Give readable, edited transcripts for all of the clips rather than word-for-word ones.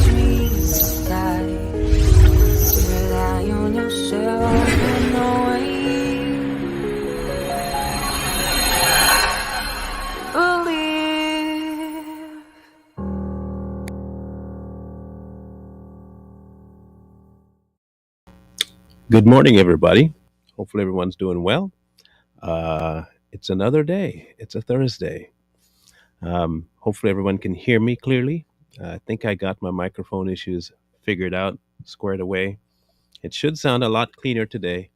dreams die. Rely on yourself and no way. Believe. Good morning, everybody. Hopefully, everyone's doing well. It's another day. It's a Thursday. Hopefully, everyone can hear me clearly. I think I got my microphone issues figured out, squared away. It should sound a lot cleaner today,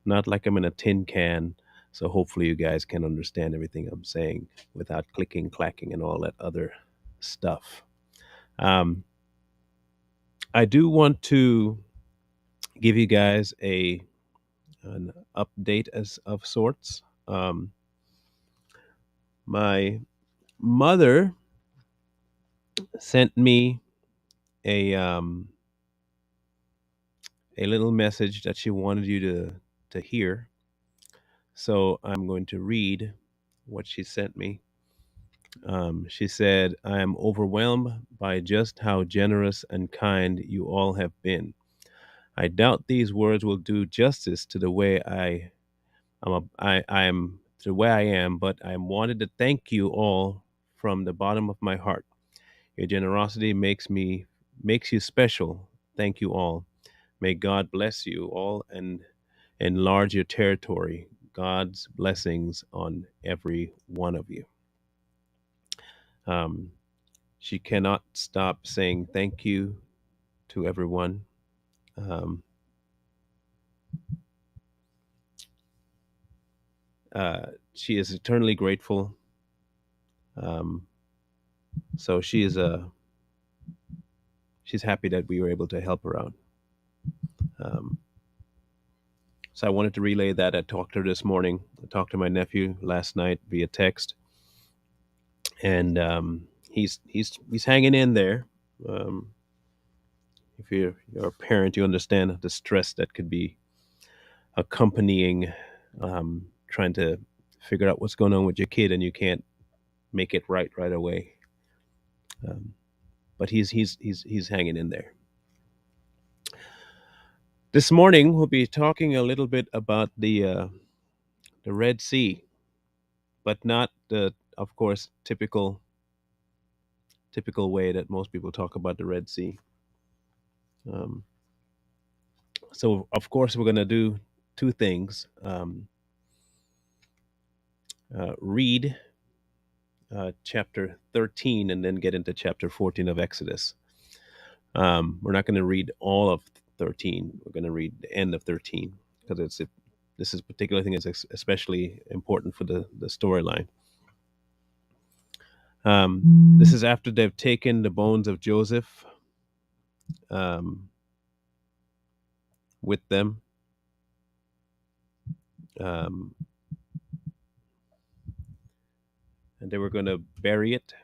not like I'm in a tin can. So, hopefully, you guys can understand everything I'm saying without clicking, clacking, and all that other stuff. Um, I do want to give you guys an update as of sorts. My mother sent me a um, a little message that she wanted you to hear. So I'm going to read what she sent me. She said, "I am overwhelmed by just how generous and kind you all have been. I doubt these words will do justice to the way I am to the way I am, but I wanted to thank you all from the bottom of my heart. Your generosity makes you special. Thank you all. May God bless you all and enlarge your territory. God's blessings on every one of you." Um, she cannot stop saying thank you to everyone. Um, she is eternally grateful. Um, so she's happy that we were able to help her out. Um, so I wanted to relay that. I talked to her this morning. I talked to my nephew last night via text, and he's hanging in there. Um, if you're a parent, you understand the stress that could be accompanying trying to figure out what's going on with your kid, and you can't make it right away. Um, but he's hanging in there. This morning we'll be talking a little bit about the Red Sea, but not the, of course, typical way that most people talk about the Red Sea. Um, so of course we're going to do two things: read chapter 13 and then get into chapter 14 of Exodus. We're not going to read all of 13. We're going to read the end of 13 because this is particular thing is especially important for the storyline. This is after they've taken the bones of Joseph um, with them. Um, and they were going to bury it.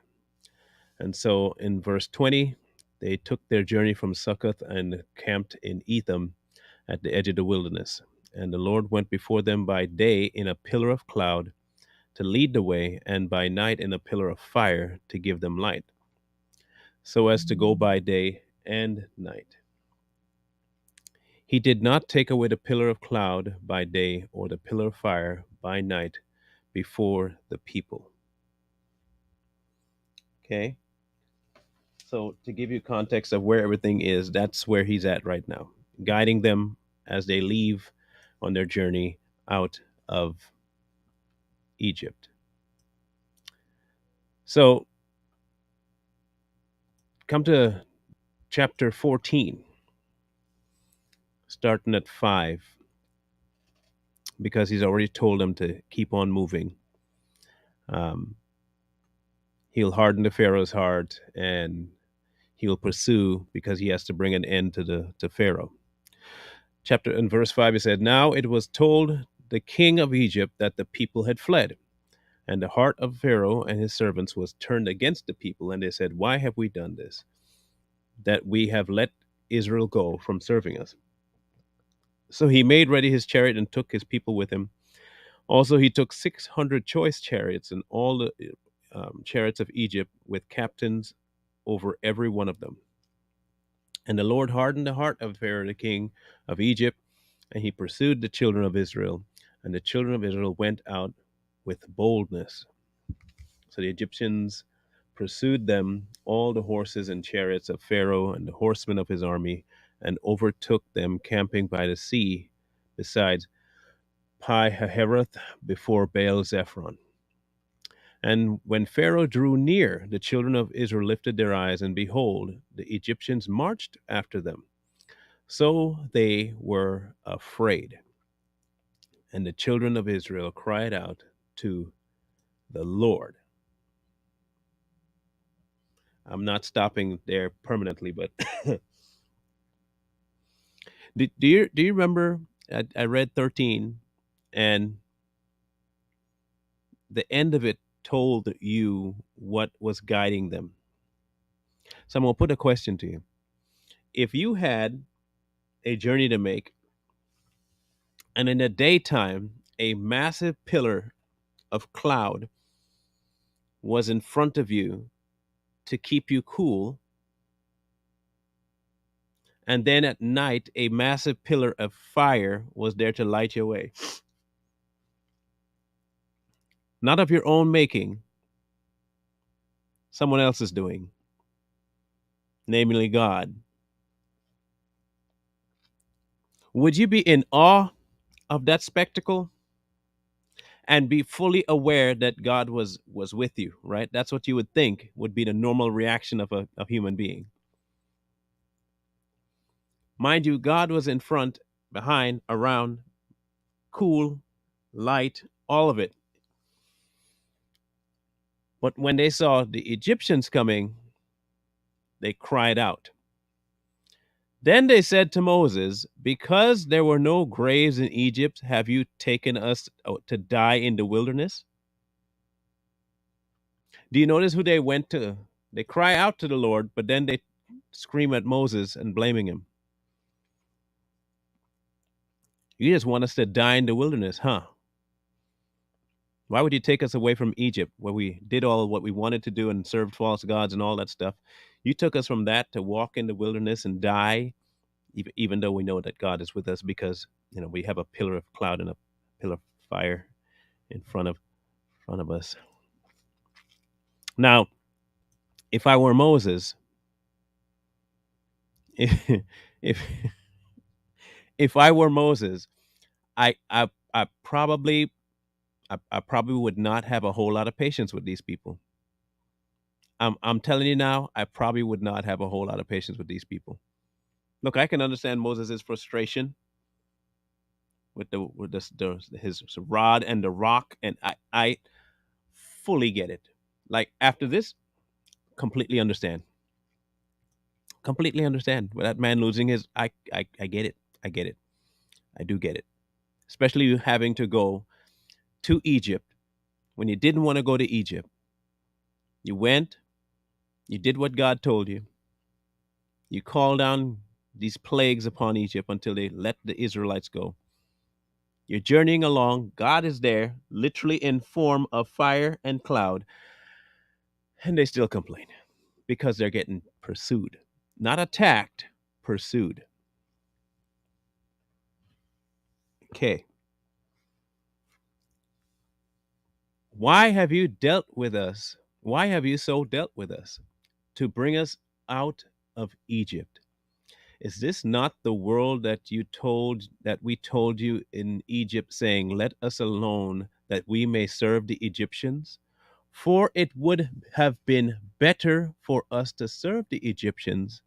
And so in verse 20, they took their journey from Succoth and camped in Etham at the edge of the wilderness. And the Lord went before them by day in a pillar of cloud to lead the way, and by night in a pillar of fire to give them light, so as to go by day and night. He did not take away the pillar of cloud by day or the pillar of fire by night before the people. Okay? So, to give you context of where everything is, that's where he's at right now, guiding them as they leave on their journey out of Egypt. So, come to chapter 14, starting at 5, because he's already told them to keep on moving. Um, he'll harden the Pharaoh's heart, and he'll pursue because he has to bring an end to Pharaoh. Chapter in verse 5, he said, "Now it was told the king of Egypt that the people had fled, and the heart of Pharaoh and his servants was turned against the people, and they said, 'Why have we done this, that we have let Israel go from serving us?' So he made ready his chariot and took his people with him. Also, he took 600 choice chariots and all the chariots of Egypt with captains over every one of them. And the Lord hardened the heart of Pharaoh, the king of Egypt, and he pursued the children of Israel. And the children of Israel went out with boldness. So the Egyptians pursued them, all the horses and chariots of Pharaoh and the horsemen of his army, and overtook them camping by the sea, besides Pi Hahiroth before Baal Zephron. And when Pharaoh drew near, the children of Israel lifted their eyes, and behold, the Egyptians marched after them. So they were afraid. And the children of Israel cried out to the Lord. I'm not stopping there permanently, but do you remember? I read 13, and the end of it told you what was guiding them. So I'm going to put a question to you. If you had a journey to make, and in the daytime, a massive pillar of cloud was in front of you to keep you cool, and then at night, a massive pillar of fire was there to light your way, not of your own making, someone else is doing, namely God. Would you be in awe of that spectacle and be fully aware that God was with you, right? That's what you would think would be the normal reaction of a human being. Mind you, God was in front, behind, around, cool, light, all of it. But when they saw the Egyptians coming, they cried out. Then they said to Moses, because there were no graves in Egypt, have you taken us to die in the wilderness? Do you notice who they went to? They cry out to the Lord, but then they scream at Moses and blaming him. You just want us to die in the wilderness, huh? Why would you take us away from Egypt, where we did all what we wanted to do and served false gods and all that stuff? You took us from that to walk in the wilderness and die, even though we know that God is with us because we have a pillar of cloud and a pillar of fire in front of us. Now, if I were Moses, if if, if I were Moses, I I I probably I probably would not have a whole lot of patience with these people. I'm telling you now, I probably would not have a whole lot of patience with these people. Look, I can understand Moses' frustration with his rod and the rock, and I fully get it. Like after this, completely understand. Completely understand. With that man losing his, I get it. I get it. I do get it. Especially you having to go to Egypt when you didn't want to go to Egypt. You went, you did what God told you. You called down these plagues upon Egypt until they let the Israelites go. You're journeying along. God is there, literally in form of fire and cloud, and they still complain because they're getting pursued, not attacked, pursued. Okay. Why have you dealt with us? Why have you so dealt with us to bring us out of Egypt? Is this not the world that we told you in Egypt, saying, let us alone that we may serve the Egyptians? For it would have been better for us to serve the Egyptians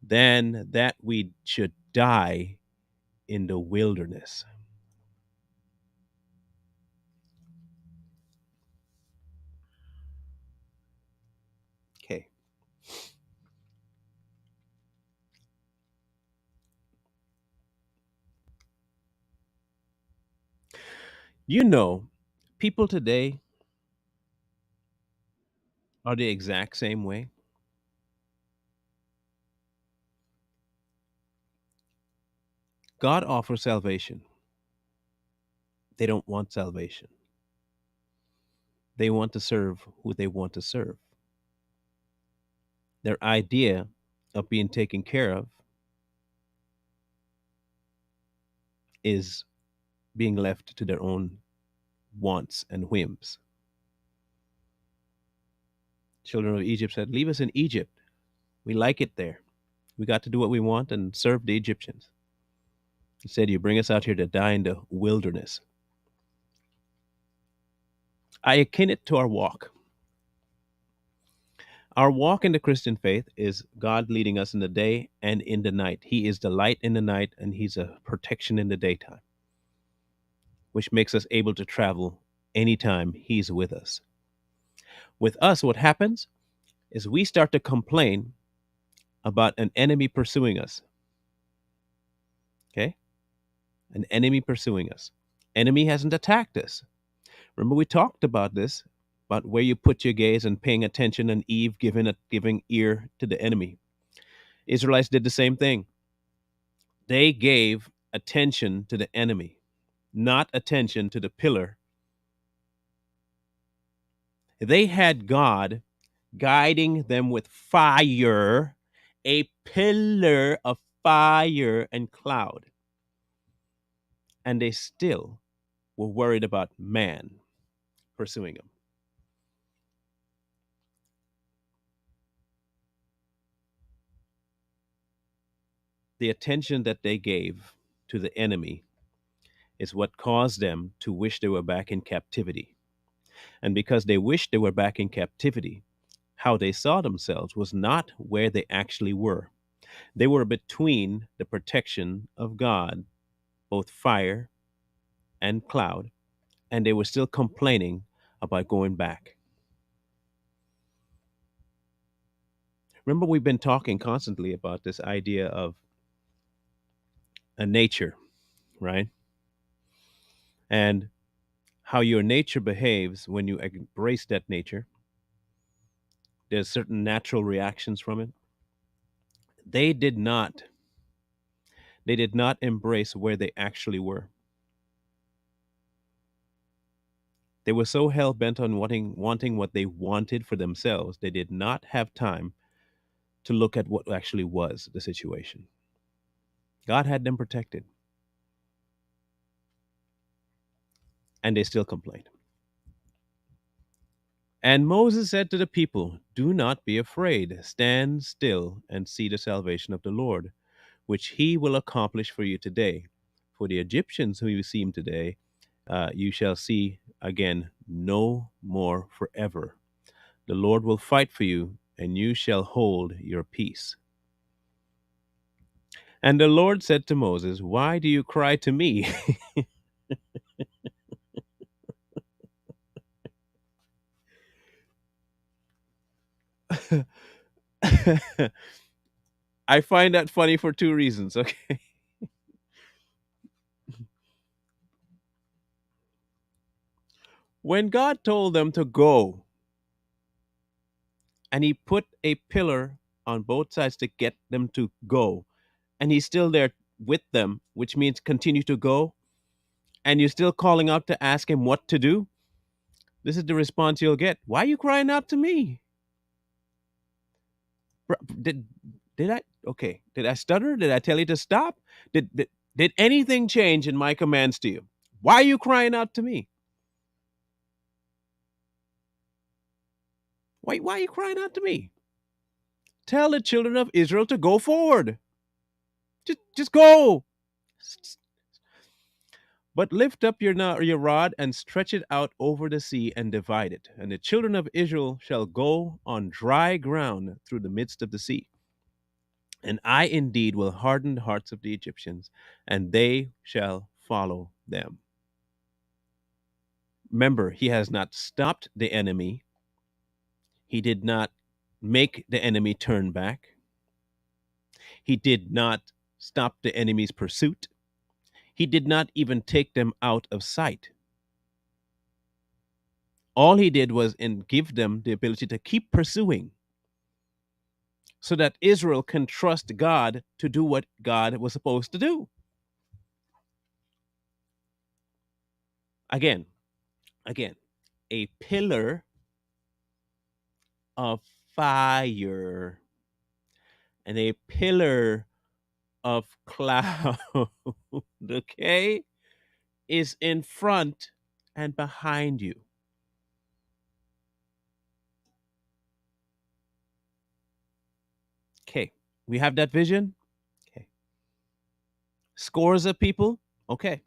than that we should die in the wilderness. Okay. You know, people today are the exact same way. God offers salvation. They don't want salvation. They want to serve who they want to serve. Their idea of being taken care of is being left to their own wants and whims. Children of Egypt said, "Leave us in Egypt. We like it there. We got to do what we want and serve the Egyptians. Instead, you bring us out here to die in the wilderness." I akin it to our walk. Our walk in the Christian faith is God leading us in the day and in the night. He is the light in the night, and He's a protection in the daytime, which makes us able to travel anytime He's with us. With us, what happens is we start to complain about an enemy pursuing us. Okay? An enemy pursuing us. Enemy hasn't attacked us. Remember, we talked about this, about where you put your gaze and paying attention, and Eve giving ear to the enemy. Israelites did the same thing. They gave attention to the enemy, not attention to the pillar. They had God guiding them with fire, a pillar of fire and cloud. And they still were worried about man pursuing them. The attention that they gave to the enemy is what caused them to wish they were back in captivity. And because they wished they were back in captivity, how they saw themselves was not where they actually were. They were between the protection of God, both fire and cloud, and they were still complaining about going back. Remember, we've been talking constantly about this idea of a nature, right? And how your nature behaves when you embrace that nature. There's certain natural reactions from it. They did not. They did not embrace where they actually were. They were so hell bent on wanting what they wanted for themselves, they did not have time to look at what actually was the situation. God had them protected, and they still complained. And Moses said to the people, "Do not be afraid. Stand still and see the salvation of the Lord, which he will accomplish for you today. For the Egyptians whom you see today, you shall see again no more forever. The Lord will fight for you, and you shall hold your peace." And the Lord said to Moses, "Why do you cry to me?" I find that funny for two reasons, okay? When God told them to go, and he put a pillar on both sides to get them to go, and he's still there with them, which means continue to go, and you're still calling out to ask him what to do, this is the response you'll get. "Why are you crying out to me?" Did did I okay? Did I stutter? Did I tell you to stop? Did anything change in my commands to you? Why are you crying out to me? Why are you crying out to me? Tell the children of Israel to go forward. Just go. But lift up your rod and stretch it out over the sea and divide it. And the children of Israel shall go on dry ground through the midst of the sea. And I indeed will harden the hearts of the Egyptians, and they shall follow them. Remember, he has not stopped the enemy. He did not make the enemy turn back. He did not stop the enemy's pursuit. He did not even take them out of sight. All he did was give them the ability to keep pursuing so that Israel can trust God to do what God was supposed to do. Again, a pillar of fire and a pillar of cloud, okay, is in front and behind you. Okay, we have that vision. Okay, scores of people. Okay,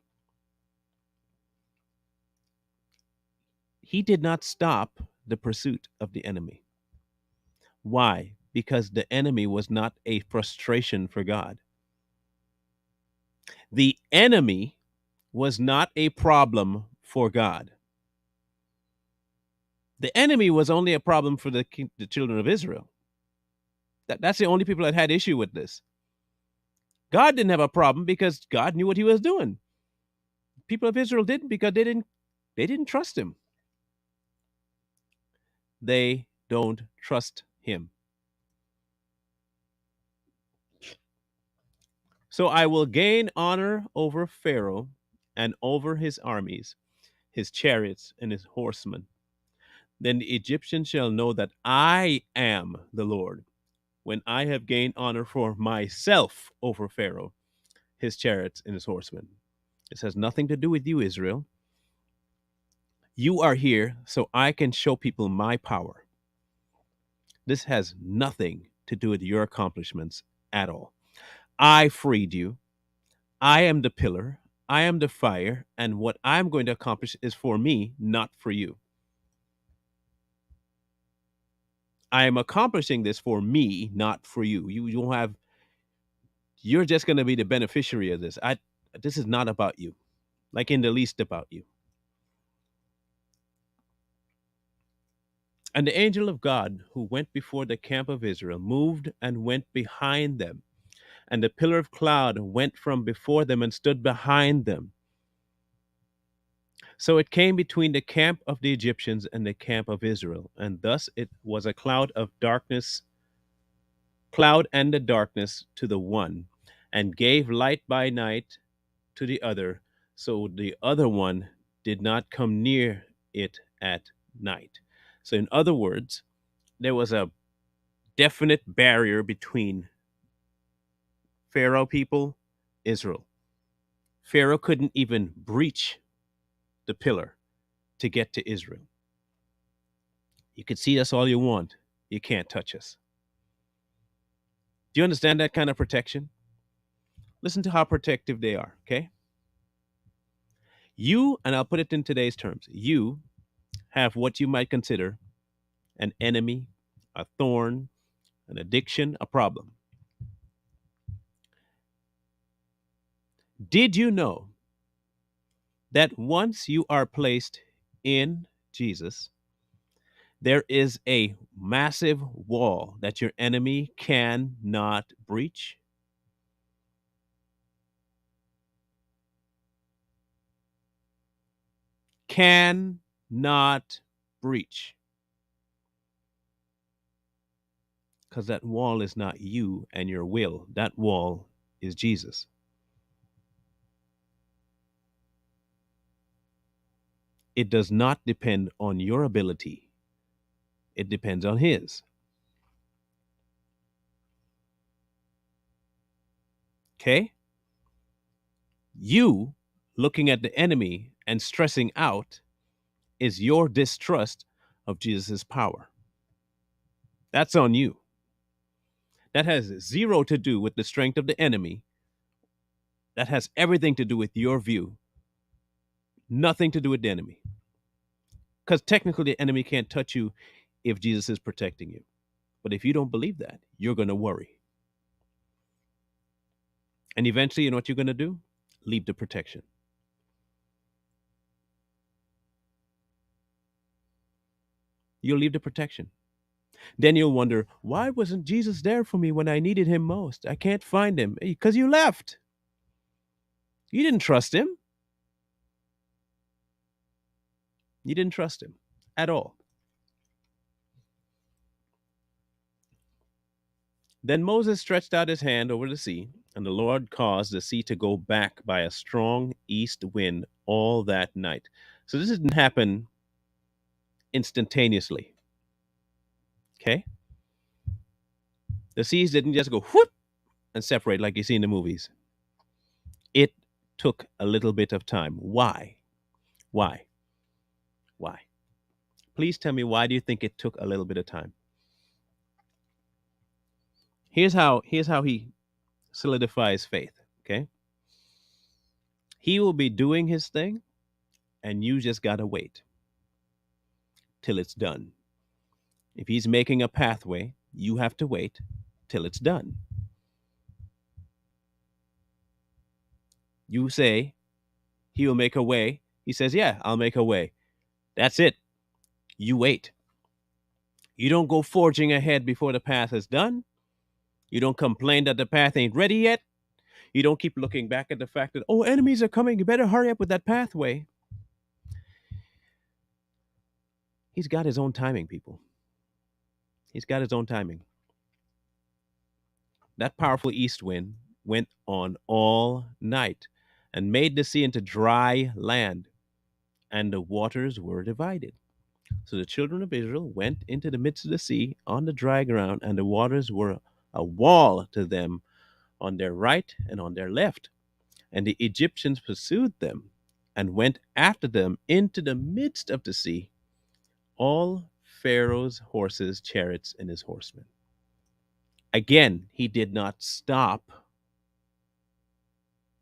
he did not stop the pursuit of the enemy. Why? Because the enemy was not a frustration for God. The enemy was not a problem for God. The enemy was only a problem for the children of Israel. That's the only people that had issue with this. God didn't have a problem because God knew what he was doing. People of Israel didn't because they didn't trust him. They don't trust him. So I will gain honor over Pharaoh and over his armies, his chariots and his horsemen. Then the Egyptians shall know that I am the Lord when I have gained honor for myself over Pharaoh, his chariots, and his horsemen. This has nothing to do with you, Israel. You are here so I can show people my power. This has nothing to do with your accomplishments at all. I freed you. I am the pillar. I am the fire. And what I'm going to accomplish is for me, not for you. I am accomplishing this for me, not for you. You don't have, you're just going to be the beneficiary of this. This is not about you, like in the least about you. And the angel of God who went before the camp of Israel moved and went behind them. And the pillar of cloud went from before them and stood behind them. So it came between the camp of the Egyptians and the camp of Israel. And thus it was a cloud of darkness, cloud and the darkness to the one, and gave light by night to the other. So the other one did not come near it at night. So, in other words, there was a definite barrier between Pharaoh people, Israel. Pharaoh couldn't even breach the pillar to get to Israel. You can see us all you want. You can't touch us. Do you understand that kind of protection? Listen to how protective they are, okay? You, and I'll put it in today's terms, you have what you might consider an enemy, a thorn, an addiction, a problem. Did you know that once you are placed in Jesus, there is a massive wall that your enemy cannot breach? Cannot breach. Because that wall is not you and your will. That wall is Jesus. It does not depend on your ability, it depends on His. Okay? You looking at the enemy and stressing out is your distrust of Jesus' power. That's on you. That has zero to do with the strength of the enemy. That has everything to do with your view, nothing to do with the enemy. Because technically, the enemy can't touch you if Jesus is protecting you. But if you don't believe that, you're going to worry. And eventually, you know what you're going to do? Leave the protection. You'll leave the protection. Then you'll wonder, why wasn't Jesus there for me when I needed him most? I can't find him. Because you left. You didn't trust him. You didn't trust him at all. Then Moses stretched out his hand over the sea, and the Lord caused the sea to go back by a strong east wind all that night. So this didn't happen instantaneously. Okay? The seas didn't just go whoop and separate like you see in the movies. It took a little bit of time. Why? Why? Why? Please tell me, why do you think it took a little bit of time? Here's how he solidifies faith. Okay. He will be doing his thing, and you just gotta wait till it's done. If he's making a pathway, you have to wait till it's done. You say he will make a way. He says, yeah, I'll make a way. That's it. You wait. You don't go forging ahead before the path is done. You don't complain that the path ain't ready yet. You don't keep looking back at the fact that, oh, enemies are coming. You better hurry up with that pathway. He's got his own timing, people. He's got his own timing. That powerful east wind went on all night and made the sea into dry land, and the waters were divided. So the children of Israel went into the midst of the sea on the dry ground, and the waters were a wall to them on their right and on their left. And the Egyptians pursued them and went after them into the midst of the sea, all Pharaoh's horses, chariots, and his horsemen. Again, he did not stop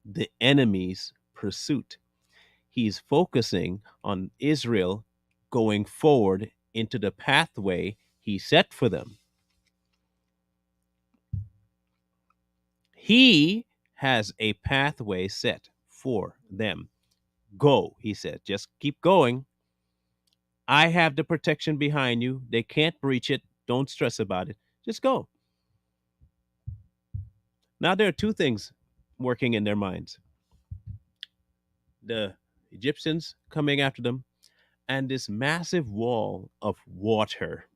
the enemy's pursuit. He's focusing on Israel going forward into the pathway he set for them. He has a pathway set for them. Go, he said. Just keep going. I have the protection behind you. They can't breach it. Don't stress about it. Just go. Now, there are two things working in their minds: the Egyptians coming after them, and this massive wall of water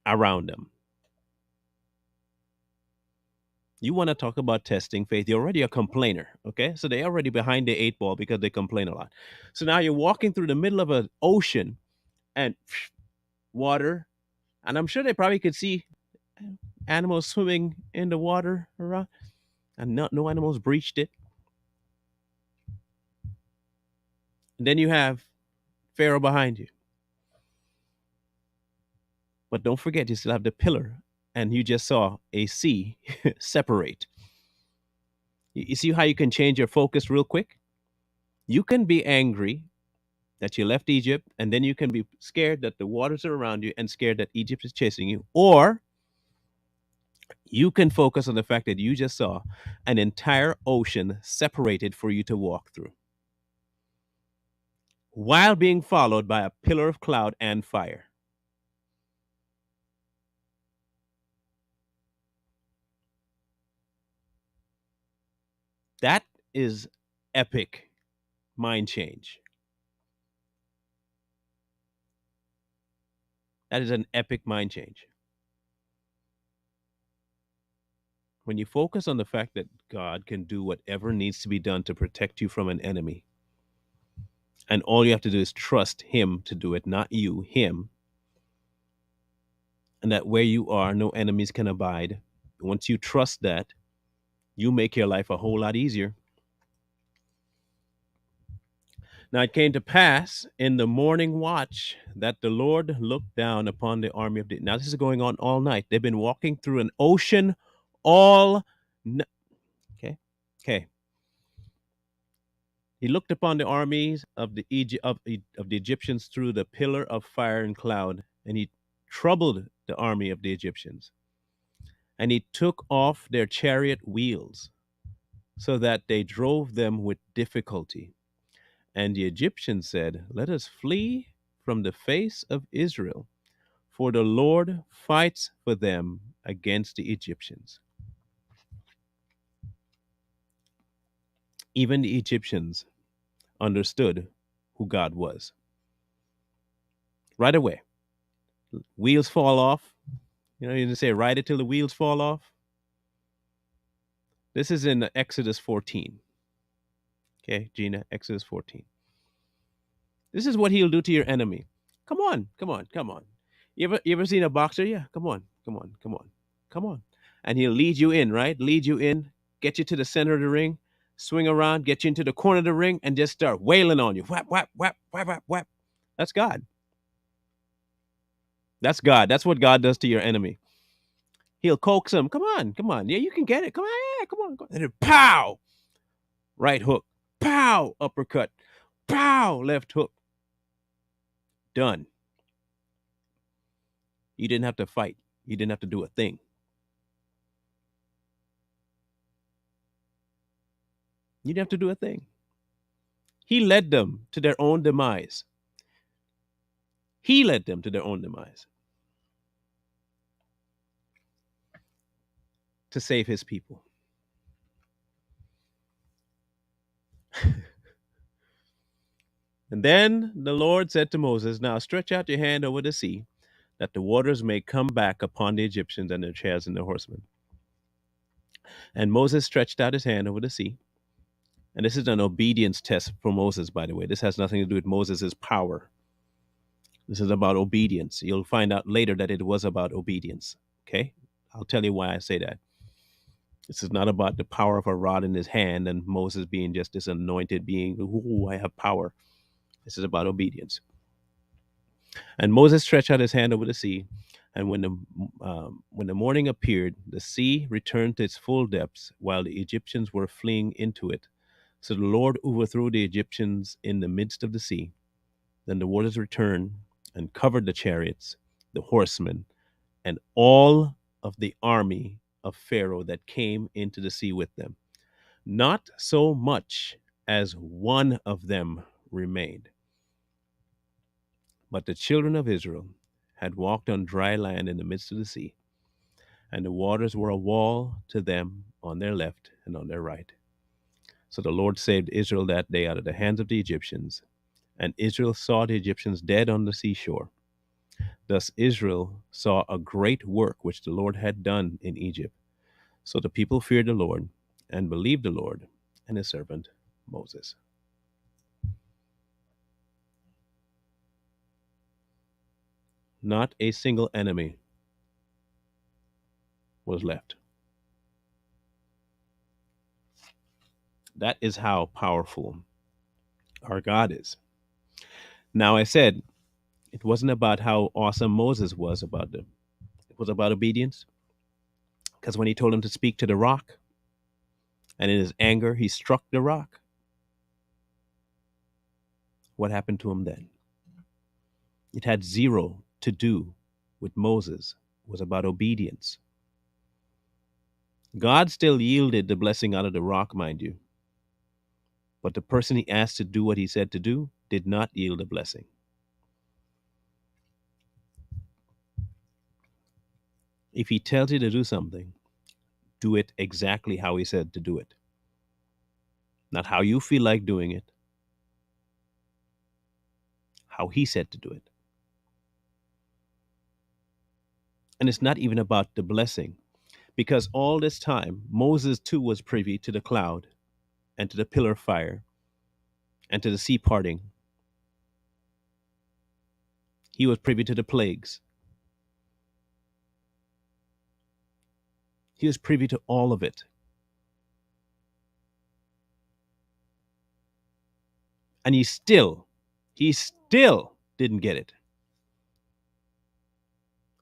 around them. You want to talk about testing faith? You're already a complainer, okay? So they're already behind the eight ball because they complain a lot. So now you're walking through the middle of an ocean and water, and I'm sure they probably could see animals swimming in the water around, and no animals breached it. And then you have Pharaoh behind you. But don't forget, you still have the pillar, and you just saw a sea separate. You see how you can change your focus real quick? You can be angry that you left Egypt, and then you can be scared that the waters are around you and scared that Egypt is chasing you. Or you can focus on the fact that you just saw an entire ocean separated for you to walk through while being followed by a pillar of cloud and fire. That is epic mind change. That is an epic mind change. When you focus on the fact that God can do whatever needs to be done to protect you from an enemy, and all you have to do is trust Him to do it, not you, Him, and that where you are, no enemies can abide. Once you trust that, you make your life a whole lot easier. Now it came to pass in the morning watch that the Lord looked down upon the army of the. Now this is going on all night. They've been walking through an ocean all. Okay, okay. He looked upon the armies of of the Egyptians through the pillar of fire and cloud, and he troubled the army of the Egyptians. And he took off their chariot wheels, so that they drove them with difficulty. And the Egyptians said, let us flee from the face of Israel, for the Lord fights for them against the Egyptians. Even the Egyptians understood who God was. Right away. Wheels fall off. You know, you just say, ride it till the wheels fall off. This is in Exodus 14. Okay, Gina, Exodus 14. This is what he'll do to your enemy. Come on, come on, come on. You ever seen a boxer? Yeah, come on, come on, come on. Come on. And he'll lead you in, right? Lead you in, get you to the center of the ring, swing around, get you into the corner of the ring, and just start wailing on you. Whap, whap, whap, whap, whap, whap. That's God. That's God. That's what God does to your enemy. He'll coax him. Come on, come on. Yeah, you can get it. Come on, yeah, come on. And then pow, right hook. Pow, uppercut. Pow, left hook. Done. You didn't have to fight. You didn't have to do a thing. You didn't have to do a thing. He led them to their own demise. He led them to their own demise to save his people. And then the Lord said to Moses, now stretch out your hand over the sea, that the waters may come back upon the Egyptians and their chariots and their horsemen. And Moses stretched out his hand over the sea. And this is an obedience test for Moses, by the way. This has nothing to do with Moses' power. This is about obedience. You'll find out later that it was about obedience. Okay? I'll tell you why I say that. This is not about the power of a rod in his hand and Moses being just this anointed being. Ooh, I have power. This is about obedience. And Moses stretched out his hand over the sea, and when the morning appeared, the sea returned to its full depths, while the Egyptians were fleeing into it. So the Lord overthrew the Egyptians in the midst of the sea. Then the waters returned and covered the chariots, the horsemen, and all of the army of Pharaoh that came into the sea with them. Not so much as one of them remained. But the children of Israel had walked on dry land in the midst of the sea, and the waters were a wall to them on their left and on their right. So the Lord saved Israel that day out of the hands of the Egyptians, and Israel saw the Egyptians dead on the seashore. Thus Israel saw a great work which the Lord had done in Egypt. So the people feared the Lord and believed the Lord and his servant Moses. Not a single enemy was left. That is how powerful our God is. Now, I said it wasn't about how awesome Moses was about them. It was about obedience. Because when he told him to speak to the rock, and in his anger he struck the rock, what happened to him then? It had zero to do with Moses. It was about obedience. God still yielded the blessing out of the rock, mind you. But the person he asked to do what he said to do did not yield the blessing. If he tells you to do something, do it exactly how he said to do it. Not how you feel like doing it, how he said to do it. And it's not even about the blessing, because all this time, Moses too was privy to the cloud and to the pillar of fire and to the sea parting. He was privy to the plagues. He was privy to all of it. And he still didn't get it.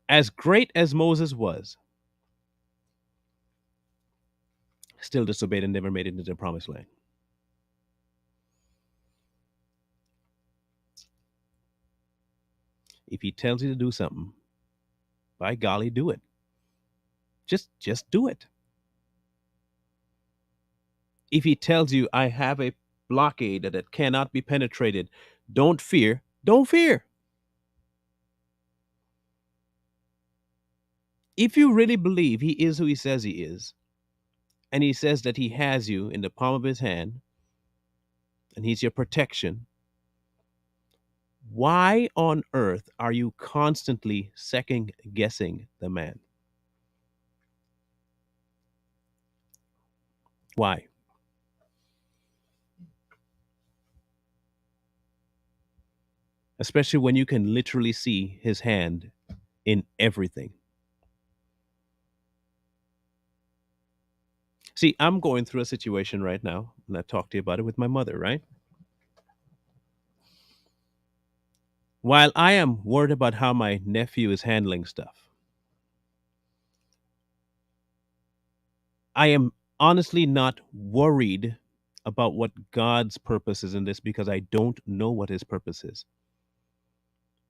As great as Moses was, still disobeyed and never made it into the promised land. If he tells you to do something, by golly, do it. Just do it. If he tells you, I have a blockade that cannot be penetrated, don't fear. Don't fear. If you really believe he is who he says he is, and he says that he has you in the palm of his hand, and he's your protection, why on earth are you constantly second guessing the man? Why? Especially when you can literally see his hand in everything. See, I'm going through a situation right now, and I talked to you about it with my mother, right? While I am worried about how my nephew is handling stuff, I am honestly not worried about what God's purpose is in this because I don't know what his purpose is.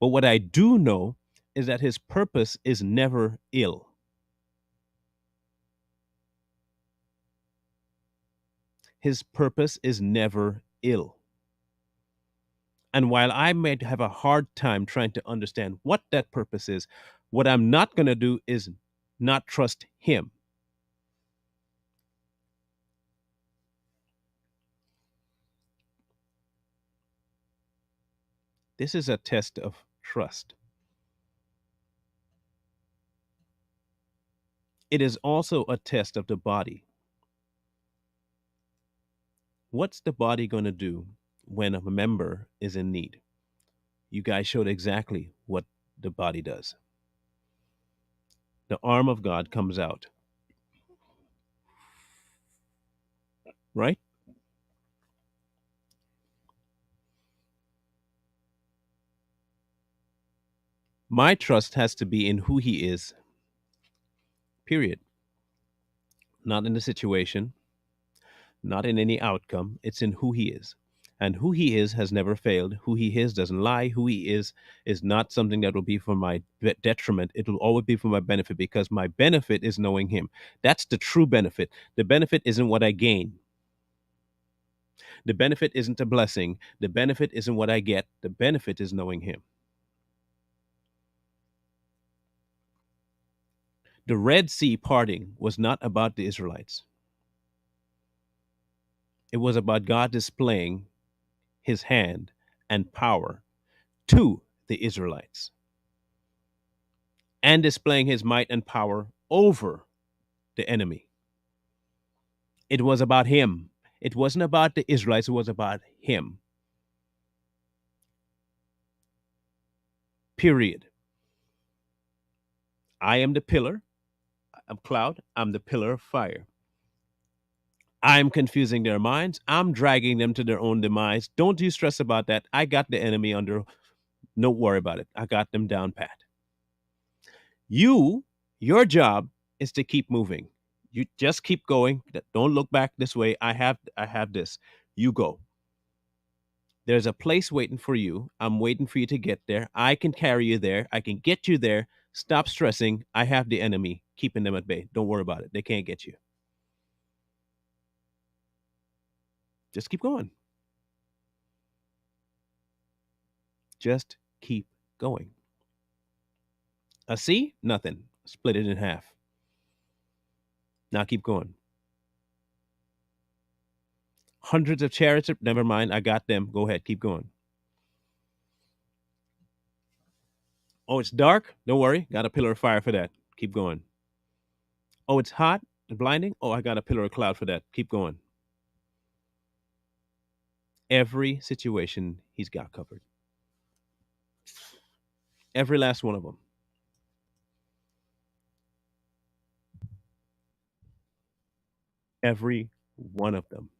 But what I do know is that his purpose is never ill. His purpose is never ill. And while I may have a hard time trying to understand what that purpose is, what I'm not going to do is not trust him. This is a test of trust. It is also a test of the body. What's the body going to do when a member is in need? You guys showed exactly what the body does. The arm of God comes out, right? My trust has to be in who he is, period. Not in the situation, not in any outcome. It's in who he is. And who he is has never failed. Who he is doesn't lie. Who he is not something that will be for my detriment. It will always be for my benefit because my benefit is knowing him. That's the true benefit. The benefit isn't what I gain. The benefit isn't a blessing. The benefit isn't what I get. The benefit is knowing him. The Red Sea parting was not about the Israelites. It was about God displaying his hand and power to the Israelites and displaying his might and power over the enemy. It was about him. It wasn't about the Israelites, it was about him. Period. I am the pillar of cloud, I'm the pillar of fire. I'm confusing their minds. I'm dragging them to their own demise. Don't you stress about that. I got the enemy under. Don't worry about it. I got them down pat. Your job is to keep moving. You just keep going. Don't look back this way. I have this. You go. There's a place waiting for you. I'm waiting for you to get there. I can carry you there. I can get you there. Stop stressing. I have the enemy keeping them at bay. Don't worry about it. They can't get you. Just keep going. Just keep going. A C? Nothing. Split it in half. Now keep going. Hundreds of chariots. Never mind. I got them. Go ahead. Keep going. Oh, it's dark? Don't worry. Got a pillar of fire for that. Keep going. Oh, it's hot and blinding? Oh, I got a pillar of cloud for that. Keep going. Every situation he's got covered. Every last one of them. Every one of them.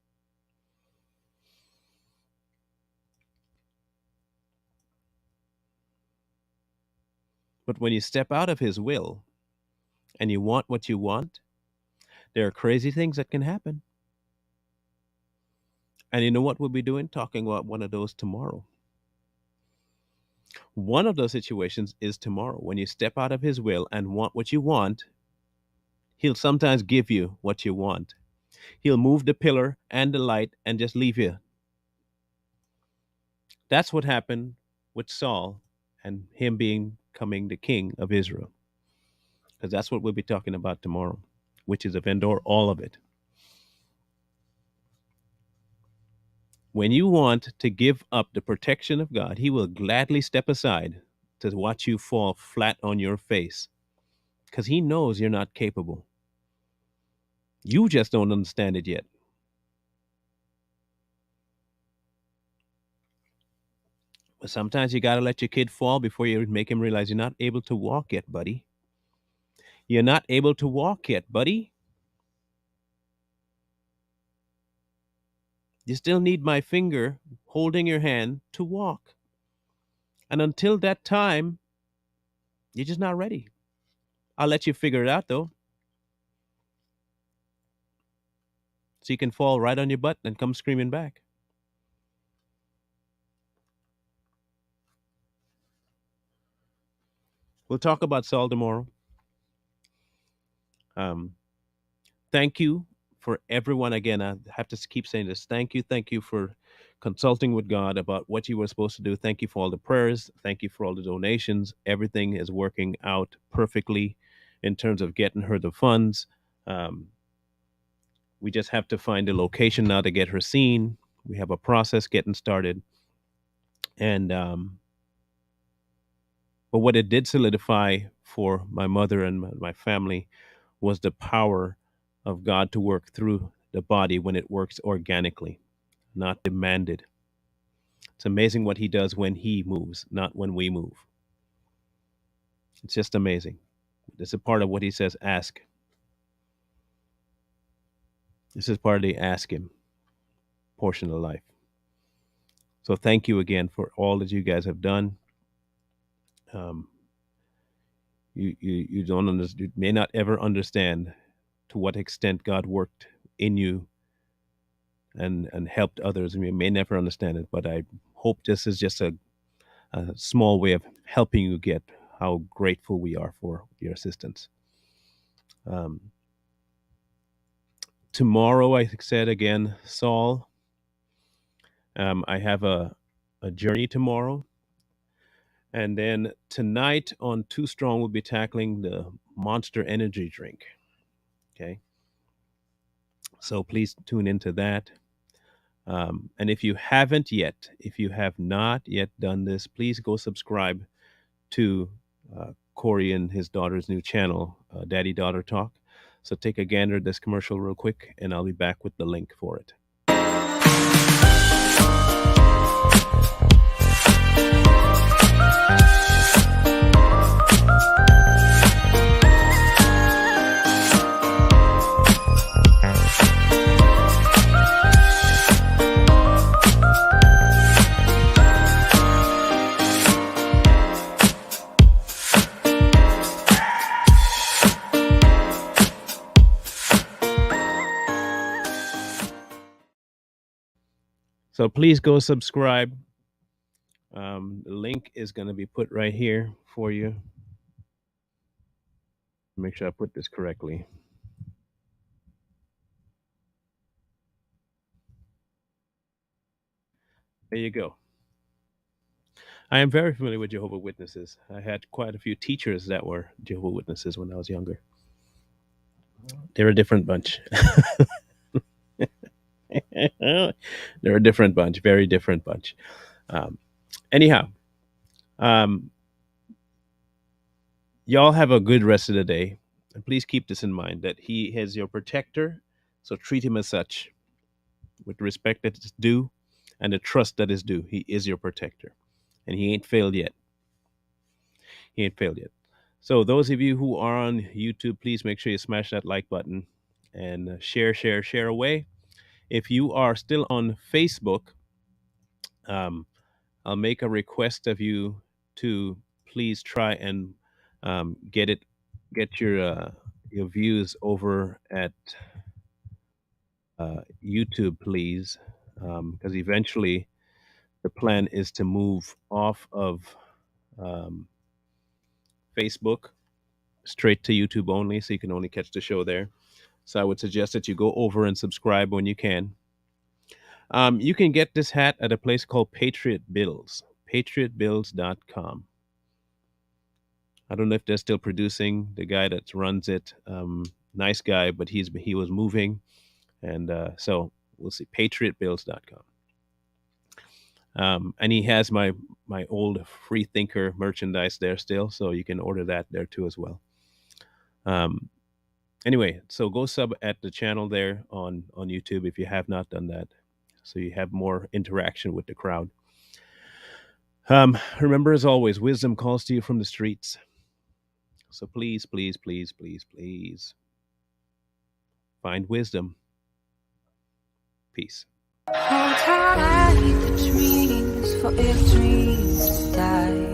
But when you step out of his will and you want what you want, there are crazy things that can happen. And you know what we'll be doing? Talking about one of those tomorrow. One of those situations is tomorrow. When you step out of his will and want what you want, he'll sometimes give you what you want. He'll move the pillar and the light and just leave you. That's what happened with Saul and him becoming the king of Israel. Because that's what we'll be talking about tomorrow, which is a vendor, all of it. When you want to give up the protection of God, he will gladly step aside to watch you fall flat on your face because he knows you're not capable. You just don't understand it yet. But sometimes you got to let your kid fall before you make him realize you're not able to walk yet, buddy. You're not able to walk yet, buddy. You still need my finger holding your hand to walk. And until that time, you're just not ready. I'll let you figure it out though. So you can fall right on your butt and come screaming back. We'll talk about Saul tomorrow. Um, Thank you for everyone. Again, I have to keep saying this. Thank you. Thank you for consulting with God about what you were supposed to do. Thank you for all the prayers. Thank you for all the donations. Everything is working out perfectly in terms of getting her the funds. Um, we just have to find a location now to get her seen. We have a process getting started. And, but what it did solidify for my mother and my family was the power of God to work through the body when it works organically, not demanded. It's amazing what he does when he moves, not when we move. It's just amazing. This is part of what he says ask. This is part of the ask him portion of life. So thank you again for all that you guys have done. Um, you don't you may not ever understand to what extent God worked in you and helped others. And you may never understand it, but I hope this is just a small way of helping you get how grateful we are for your assistance. Um, Tomorrow, I said again, Saul, I have a journey tomorrow. And then tonight on Too Strong, we'll be tackling the Monster Energy drink. Okay. So please tune into that. And if you haven't yet, if you have not yet done this, please go subscribe to Corey and his daughter's new channel, Daddy Daughter Talk. So take a gander at this commercial real quick, and I'll be back with the link for it. So please go subscribe. The link is going to be put right here for you. Make sure I put this correctly. There you go. I am very familiar with Jehovah Witnesses. I had quite a few teachers that were Jehovah Witnesses when I was younger. They're a different bunch. They're a different bunch, very different bunch. Um, Anyhow, um, y'all have a good rest of the day. And please keep this in mind that he is your protector. So treat him as such with the respect that is due and the trust that is due. He is your protector. And he ain't failed yet. He ain't failed yet. So those of you who are on YouTube, please make sure you smash that like button and share away. If you are still on Facebook, um, I'll make a request of you to please try and get your views over at YouTube, please, because eventually the plan is to move off of um, Facebook straight to YouTube only, so you can only catch the show there. So I would suggest that you go over and subscribe when you can. You can get this hat at a place called Patriot Bills, patriotbills.com. I don't know if they're still producing. The guy that runs it, nice guy, but he was moving, and so we'll see. Patriotbills.com. And he has my old Free Thinker merchandise there still, so you can order that there too as well. Anyway, so go sub at the channel there on YouTube if you have not done that, so you have more interaction with the crowd. Remember, as always, wisdom calls to you from the streets. So please, please, please, please, please find wisdom. Peace. Hold tight for dreams, for if dreams die.